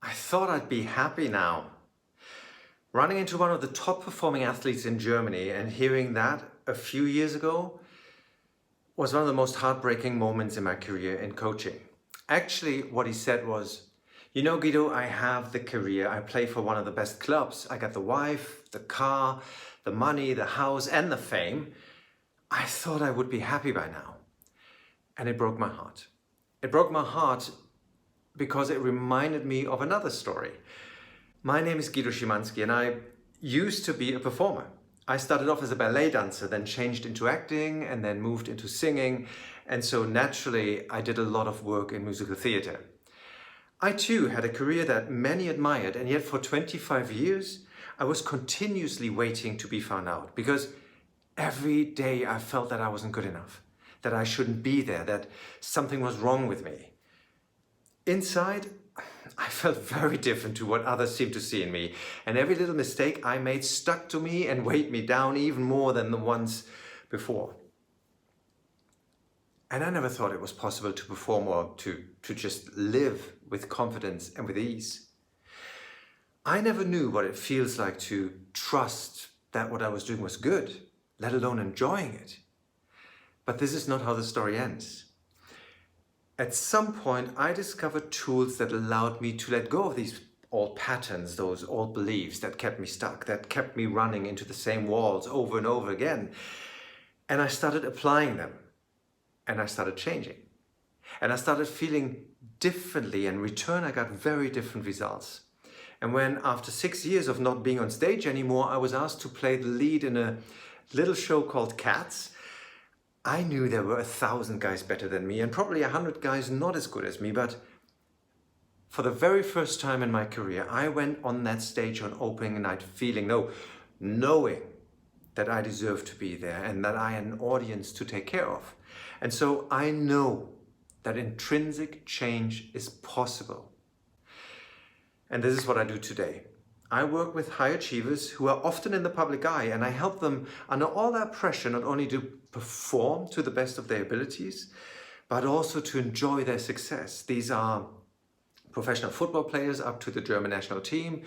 I thought I'd be happy now. Running into one of the top performing athletes in Germany and hearing that a few years ago was one of the most heartbreaking moments in my career in coaching. Actually, what he said was, you know, Guido, I have the career. I play for one of the best clubs. I got the wife, the car, the money, the house, and the fame. I thought I would be happy by now. And it broke my heart. It broke my heart because it reminded me of another story. My name is Guido Szymanski and I used to be a performer. I started off as a ballet dancer, then changed into acting and then moved into singing. And so naturally, I did a lot of work in musical theater. I too had a career that many admired, and yet for 25 years, I was continuously waiting to be found out because every day I felt that I wasn't good enough, that I shouldn't be there, that something was wrong with me. Inside, I felt very different to what others seemed to see in me, and every little mistake I made stuck to me and weighed me down even more than the ones before. And I never thought it was possible to perform or to just live with confidence and with ease. I never knew what it feels like to trust that what I was doing was good, let alone enjoying it. But this is not how the story ends. At some point, I discovered tools that allowed me to let go of these old patterns, those old beliefs that kept me stuck, that kept me running into the same walls over and over again. And I started applying them. And I started changing. And I started feeling differently. In return, I got very different results. And when, after 6 years of not being on stage anymore, I was asked to play the lead in a little show called Cats, I knew there were 1,000 guys better than me and probably 100 guys not as good as me. But for the very first time in my career, I went on that stage on opening night knowing that I deserved to be there and that I had an audience to take care of. And so I know that intrinsic change is possible. And this is what I do today. I work with high achievers who are often in the public eye, and I help them under all that pressure not only to perform to the best of their abilities, but also to enjoy their success. These are professional football players up to the German national team,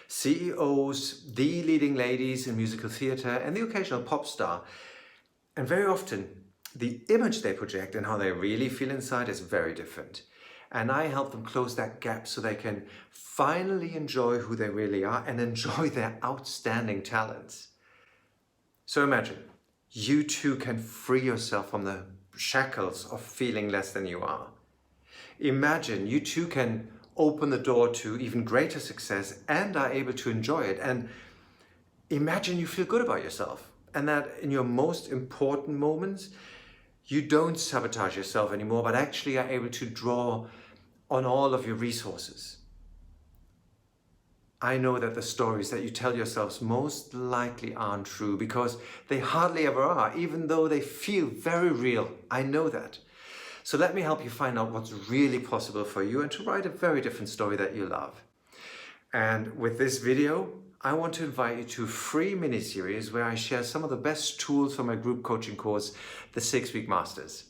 CEOs, the leading ladies in musical theater, and the occasional pop star. And very often, the image they project and how they really feel inside is very different. And I help them close that gap so they can finally enjoy who they really are and enjoy their outstanding talents. So imagine, you too can free yourself from the shackles of feeling less than you are. Imagine you too can open the door to even greater success and are able to enjoy it. And imagine you feel good about yourself and that in your most important moments, you don't sabotage yourself anymore, but actually are able to draw on all of your resources. I know that the stories that you tell yourselves most likely aren't true because they hardly ever are, even though they feel very real. I know that. So let me help you find out what's really possible for you and to write a very different story that you love. And with this video, I want to invite you to a free mini-series where I share some of the best tools for my group coaching course, the 6-Week Masters.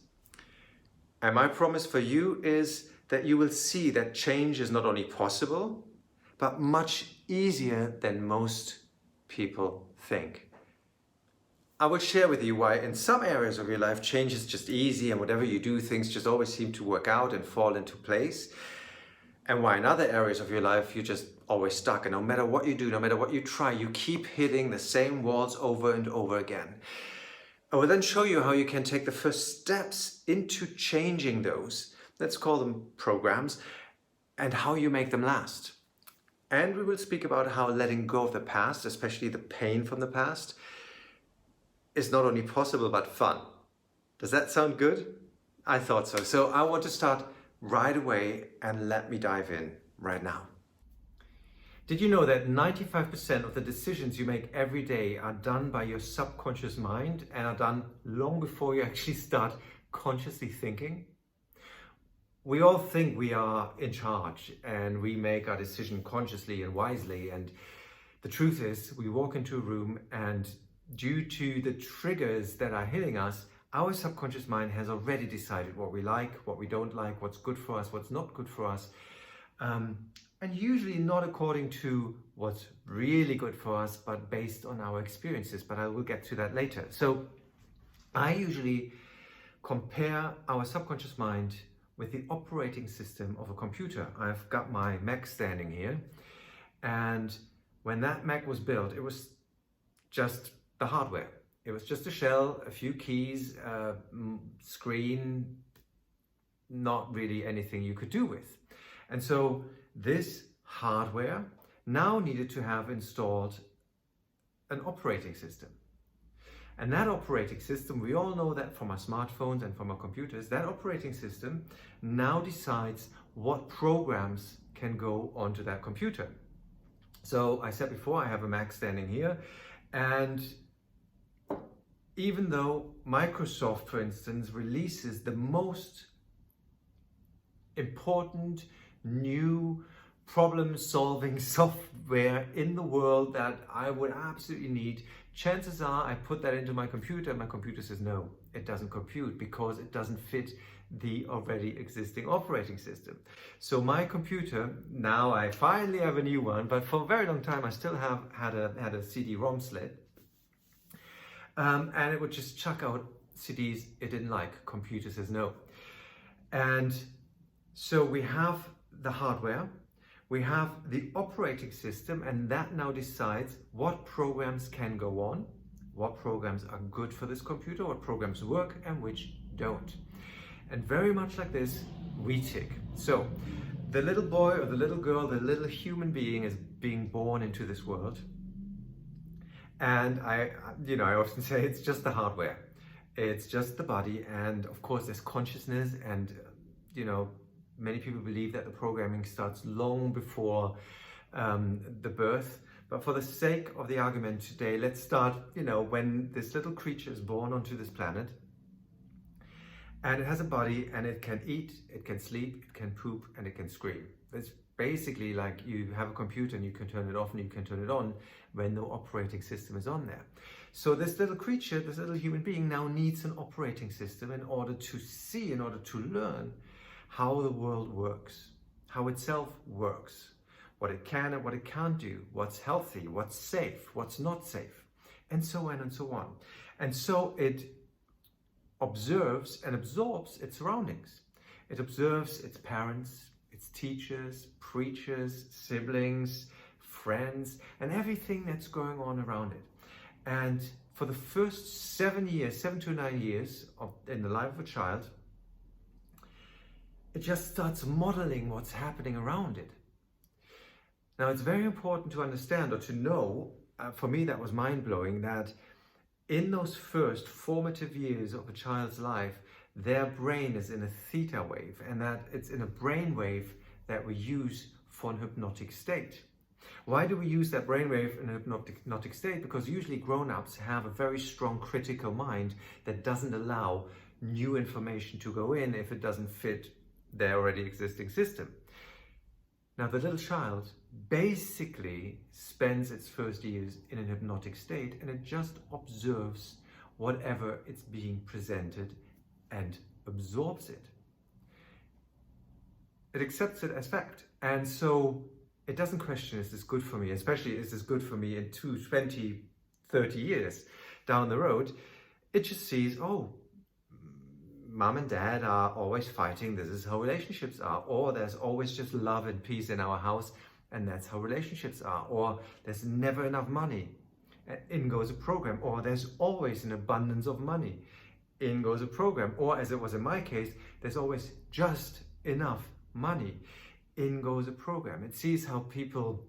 And my promise for you is that you will see that change is not only possible, but much easier than most people think. I will share with you why in some areas of your life change is just easy and whatever you do, things just always seem to work out and fall into place. And why in other areas of your life you're just always stuck, and no matter what you do, no matter what you try, you keep hitting the same walls over and over again. I will then show you how you can take the first steps into changing those, let's call them programs, and how you make them last. And we will speak about how letting go of the past, especially the pain from the past, is not only possible but fun. Does that sound good? I thought so. So I want to start right away and let me dive in right now. Did you know that 95% of the decisions you make every day are done by your subconscious mind and are done long before you actually start consciously thinking? We all think we are in charge and we make our decision consciously and wisely, and the truth is we walk into a room and due to the triggers that are hitting us, our subconscious mind has already decided what we like, what we don't like, what's good for us, what's not good for us. and usually not according to what's really good for us, but based on our experiences. But I will get to that later. So I usually compare our subconscious mind with the operating system of a computer. I've got my Mac standing here, and when that Mac was built, it was just the hardware. It was just a shell, a few keys, screen, not really anything you could do with. And so this hardware now needed to have installed an operating system. And that operating system, we all know that from our smartphones and from our computers, that operating system now decides what programs can go onto that computer. So I said before, I have a Mac standing here, and even though Microsoft, for instance, releases the most important new problem-solving software in the world that I would absolutely need, chances are I put that into my computer and my computer says no, it doesn't compute because it doesn't fit the already existing operating system. So my computer, now I finally have a new one, but for a very long time I still have had a CD-ROM slot, and it would just chuck out CDs it didn't like. Computer says no. And so we have the hardware, we have the operating system, and that now decides what programs can go on, what programs are good for this computer, what programs work and which don't. And very much like this, we tick. So the little boy or the little girl, the little human being is being born into this world. And I often say it's just the hardware. It's just the body. And of course there's consciousness, and many people believe that the programming starts long before the birth. But for the sake of the argument today, let's start, when this little creature is born onto this planet, and it has a body, and it can eat, it can sleep, it can poop, and it can scream. It's basically like you have a computer and you can turn it off and you can turn it on when no operating system is on there. So this little creature, this little human being now needs an operating system in order to see, in order to learn how the world works, how itself works, what it can and what it can't do, what's healthy, what's safe, what's not safe, and so on and so on. And so it observes and absorbs its surroundings. It observes its parents, its teachers, preachers, siblings, friends, and everything that's going on around it. And for the first 7 to 9 years in the life of a child, it just starts modeling what's happening around it. Now, it's very important to understand or to know, for me that was mind-blowing, that in those first formative years of a child's life, their brain is in a theta wave, and that it's in a brain wave that we use for an hypnotic state. Why do we use that brainwave in a hypnotic state? Because usually grown-ups have a very strong critical mind that doesn't allow new information to go in if it doesn't fit their already existing system. Now, the little child basically spends its first years in a hypnotic state, and it just observes whatever it's being presented and absorbs it. It accepts it as fact. And so it doesn't question, is this good for me? Especially, is this good for me in 20, 30 years down the road? It just sees, oh, mom and dad are always fighting. This is how relationships are. Or there's always just love and peace in our house, and that's how relationships are. Or there's never enough money, and in goes a program. Or there's always an abundance of money, in goes a program. Or as it was in my case, there's always just enough money, in goes a program. It sees how people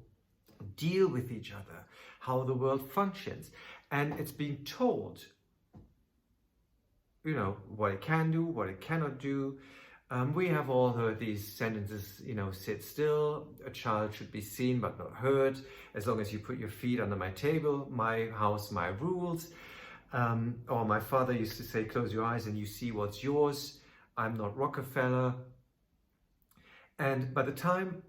deal with each other, how the world functions, and it's being told what it can do, what it cannot do. We have all heard these sentences, sit still, a child should be seen but not heard, as long as you put your feet under my table, my house, my rules. Or my father used to say, close your eyes and you see what's yours. I'm not Rockefeller. And by the time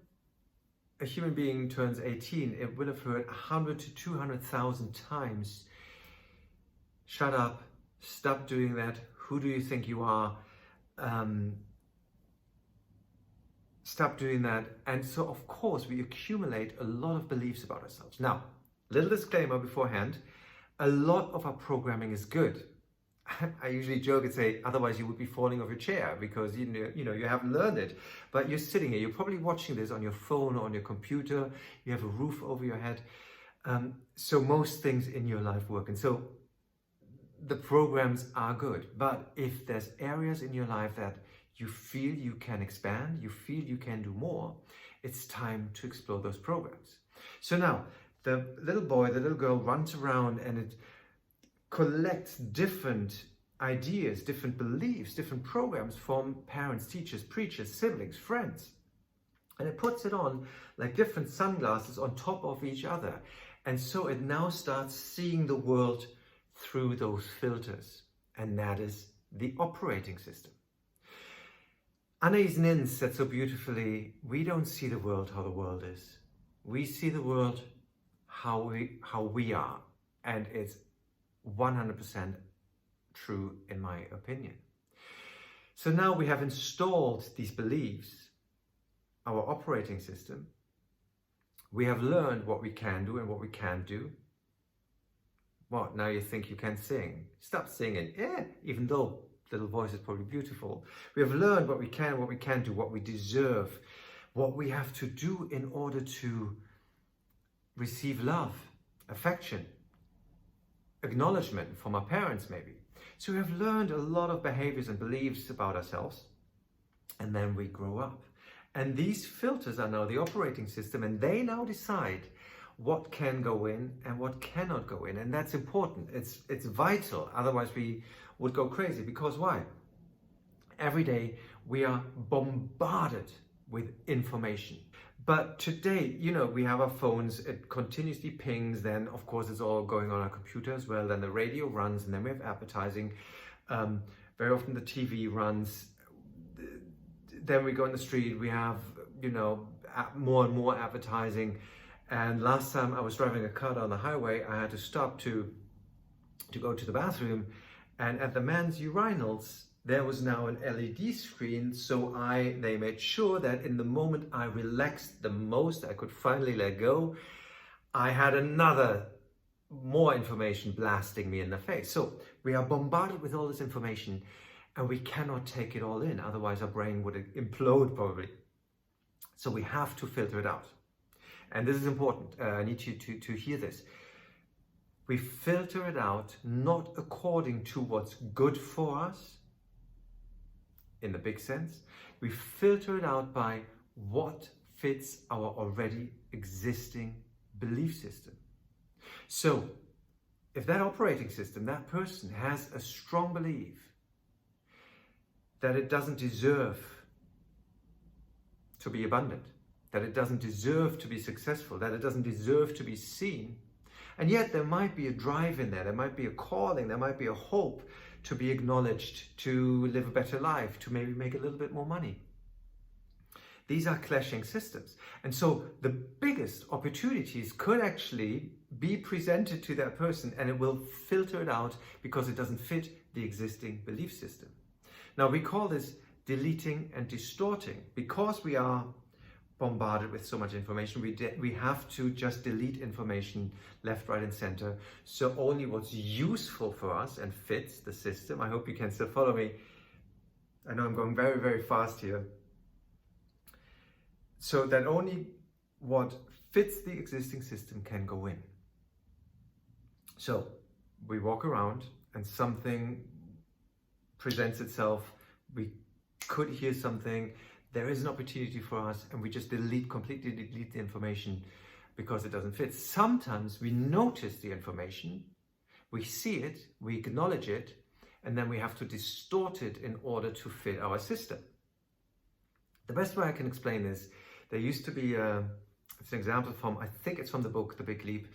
a human being turns 18, it will have heard 100 to 200,000 times, shut up, stop doing that, who do you think you are? stop doing that. And so, of course, we accumulate a lot of beliefs about ourselves. Now, little disclaimer beforehand, a lot of our programming is good. I usually joke and say, otherwise you would be falling off your chair because you know you haven't learned it. But you're sitting here, you're probably watching this on your phone or on your computer, you have a roof over your head. So most things in your life work. And so the programs are good. But if there's areas in your life that you feel you can expand, you feel you can do more, it's time to explore those programs. So now, the little boy, the little girl runs around and it collects different ideas, different beliefs, different programs from parents, teachers, preachers, siblings, friends. And it puts it on like different sunglasses on top of each other. And so it now starts seeing the world through those filters. And that is the operating system. Anais Nin said so beautifully, we don't see the world how the world is. We see the world how we are. And it's 100% true in my opinion. So now we have installed these beliefs, our operating system. We have learned what we can do and what we can't do. What, now you think you can sing? Stop singing. Yeah, even though little voice is probably beautiful. We have learned what we can and what we can't do, what we deserve, what we have to do in order to receive love, affection, acknowledgement from our parents maybe. So we have learned a lot of behaviors and beliefs about ourselves, and then we grow up. And these filters are now the operating system, and they now decide what can go in and what cannot go in. And that's important. It's vital. Otherwise we would go crazy. Because why? Every day we are bombarded with information. But today, you know, we have our phones, it continuously pings, then of course it's all going on our computer as well, then the radio runs, and then we have advertising. Very often the TV runs, then we go in the street, we have, you know, more and more advertising. And last time I was driving a car down the highway, I had to stop to go to the bathroom, and at the men's urinals, there was now an LED screen, so they made sure that in the moment I relaxed the most, I could finally let go, I had more information blasting me in the face. So we are bombarded with all this information and we cannot take it all in, otherwise our brain would implode probably. So we have to filter it out. And this is important, I need you to hear this. We filter it out not according to what's good for us, in the big sense. We filter it out by what fits our already existing belief system. So if that operating system, that person has a strong belief that it doesn't deserve to be abundant, that it doesn't deserve to be successful, that it doesn't deserve to be seen, and yet there might be a drive in there might be a calling, there might be a hope to be acknowledged, to live a better life, to maybe make a little bit more money. These are clashing systems. And so the biggest opportunities could actually be presented to that person, and it will filter it out because it doesn't fit the existing belief system. Now we call this deleting and distorting. Because we are bombarded with so much information, we have to just delete information left, right and center. So only what's useful for us and fits the system. I hope you can still follow me. I know I'm going very, very fast here. So that only what fits the existing system can go in. So we walk around and something presents itself. We could hear something. There is an opportunity for us, and we just completely delete the information because it doesn't fit. Sometimes we notice the information, we see it, we acknowledge it, and then we have to distort it in order to fit our system. The best way I can explain this, there used to be it's an example from, I think it's from the book The Big Leap,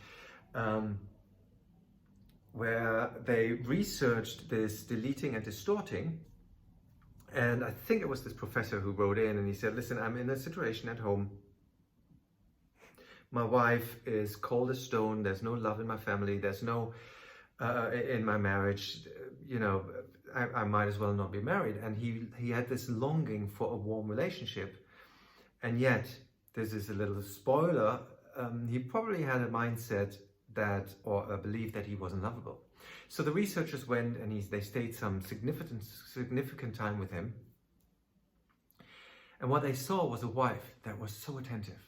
where they researched this deleting and distorting. And I think it was this professor who wrote in and he said, listen, I'm in a situation at home. My wife is cold as stone. There's no love in my family. There's no, in my marriage, you know, I might as well not be married. And he had this longing for a warm relationship. And yet, this is a little spoiler, he probably had a mindset that, or a belief that he wasn't lovable. So the researchers went and they stayed some significant time with him. And what they saw was a wife that was so attentive.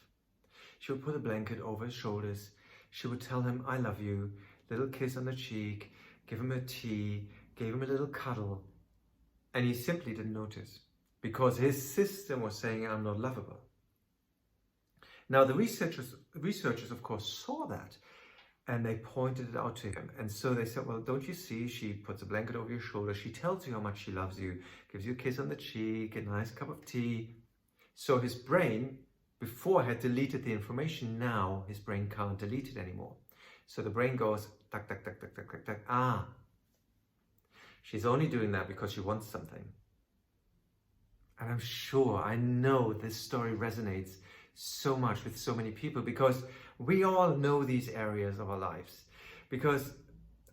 She would put a blanket over his shoulders. She would tell him, I love you, little kiss on the cheek, give him a tea, gave him a little cuddle. And he simply didn't notice because his system was saying, I'm not lovable. Now the researchers of course saw that, and they pointed it out to him. And so they said, well, don't you see, she puts a blanket over your shoulder, she tells you how much she loves you, gives you a kiss on the cheek, a nice cup of tea. So his brain before had deleted the information, now his brain can't delete it anymore. So the brain goes, tuck, tuck, tuck, tuck, tuck, tuck, tuck, ah, she's only doing that because she wants something. And I'm sure, I know this story resonates so much with so many people, because we all know these areas of our lives, because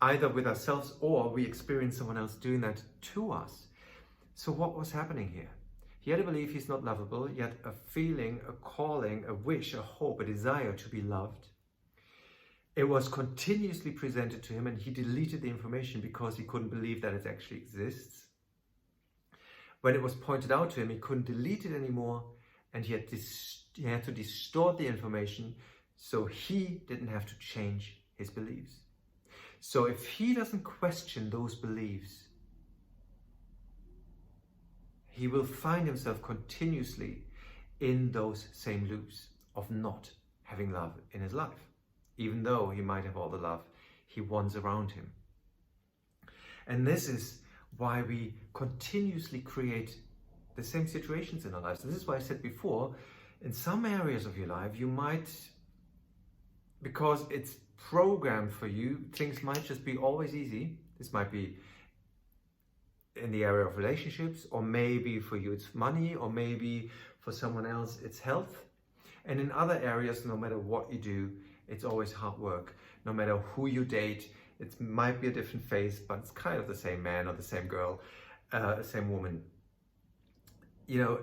either with ourselves or we experience someone else doing that to us. So what was happening here? He had a belief he's not lovable, yet a feeling, a calling, a wish, a hope, a desire to be loved. It was continuously presented to him, and he deleted the information because he couldn't believe that it actually exists. When it was pointed out to him, he couldn't delete it anymore, and he had to distort the information so he didn't have to change his beliefs. So if he doesn't question those beliefs, he will find himself continuously in those same loops of not having love in his life, even though he might have all the love he wants around him. And this is why we continuously create the same situations in our lives. And this is why I said before, in some areas of your life, you might, because it's programmed for you, things might just be always easy. This might be in the area of relationships, or maybe for you it's money, or maybe for someone else it's health. And in other areas, no matter what you do, it's always hard work. No matter who you date, it might be a different face, but it's kind of the same man or the same girl, same woman. You know,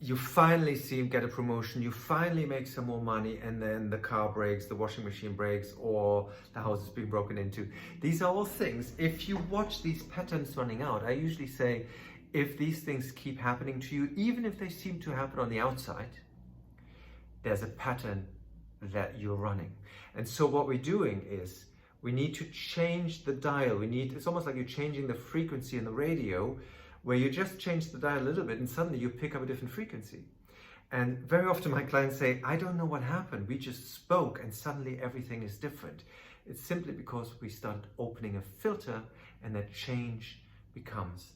you finally see him get a promotion, you finally make some more money, and then the car breaks, the washing machine breaks, or the house is being broken into. These are all things, if you watch these patterns running out, I usually say, if these things keep happening to you, even if they seem to happen on the outside, there's a pattern that you're running. And so what we're doing is, we need to change the dial. It's almost like you're changing the frequency in the radio, where you just change the dial a little bit and suddenly you pick up a different frequency. And very often my clients say, I don't know what happened. We just spoke and suddenly everything is different. It's simply because we started opening a filter, and that change becomes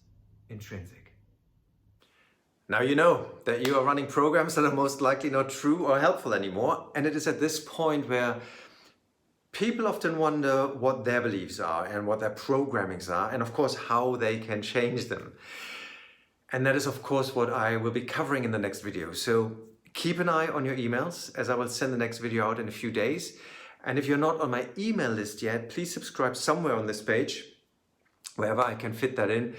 intrinsic. Now you know that you are running programs that are most likely not true or helpful anymore. And it is at this point where people often wonder what their beliefs are and what their programmings are, and of course how they can change them. And that is of course what I will be covering in the next video. So keep an eye on your emails, as I will send the next video out in a few days. And if you're not on my email list yet, please subscribe somewhere on this page, wherever I can fit that in,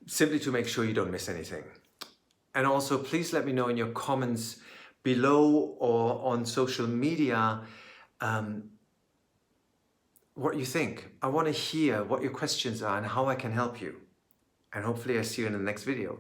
simply to make sure you don't miss anything. And also please let me know in your comments below or on social media what you think. I want to hear what your questions are and how I can help you. And hopefully I see you in the next video.